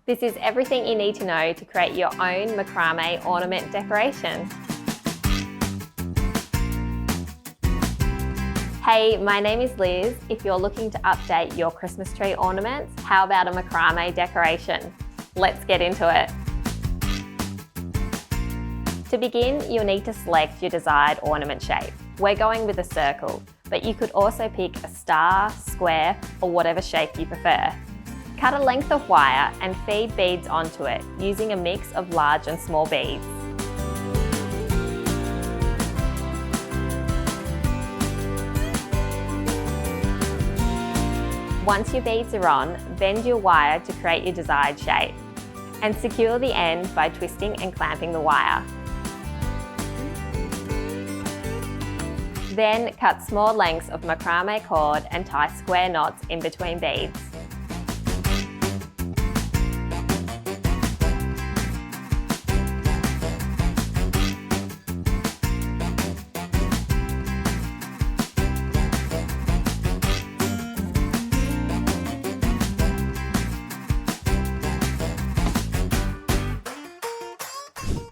This is everything you need to know to create your own macrame ornament decoration. Hey, my name is Liz. If you're looking to update your Christmas tree ornaments, how about a macrame decoration? Let's get into it. To begin, you'll need to select your desired ornament shape. We're going with a circle, but you could also pick a star, square, or whatever shape you prefer. Cut a length of wire and feed beads onto it using a mix of large and small beads. Once your beads are on, bend your wire to create your desired shape and secure the end by twisting and clamping the wire. Then cut small lengths of macrame cord and tie square knots in between beads.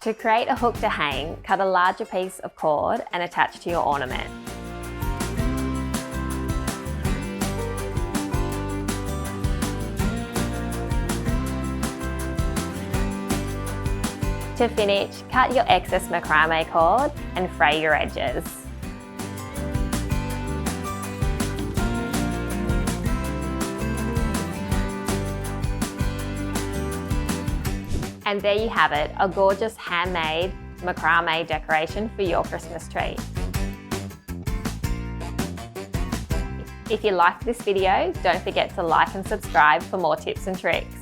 To create a hook to hang, cut a larger piece of cord and attach to your ornament. To finish, cut your excess macrame cord and fray your edges. And there you have it, a gorgeous handmade macrame decoration for your Christmas tree. If you liked this video, don't forget to like and subscribe for more tips and tricks.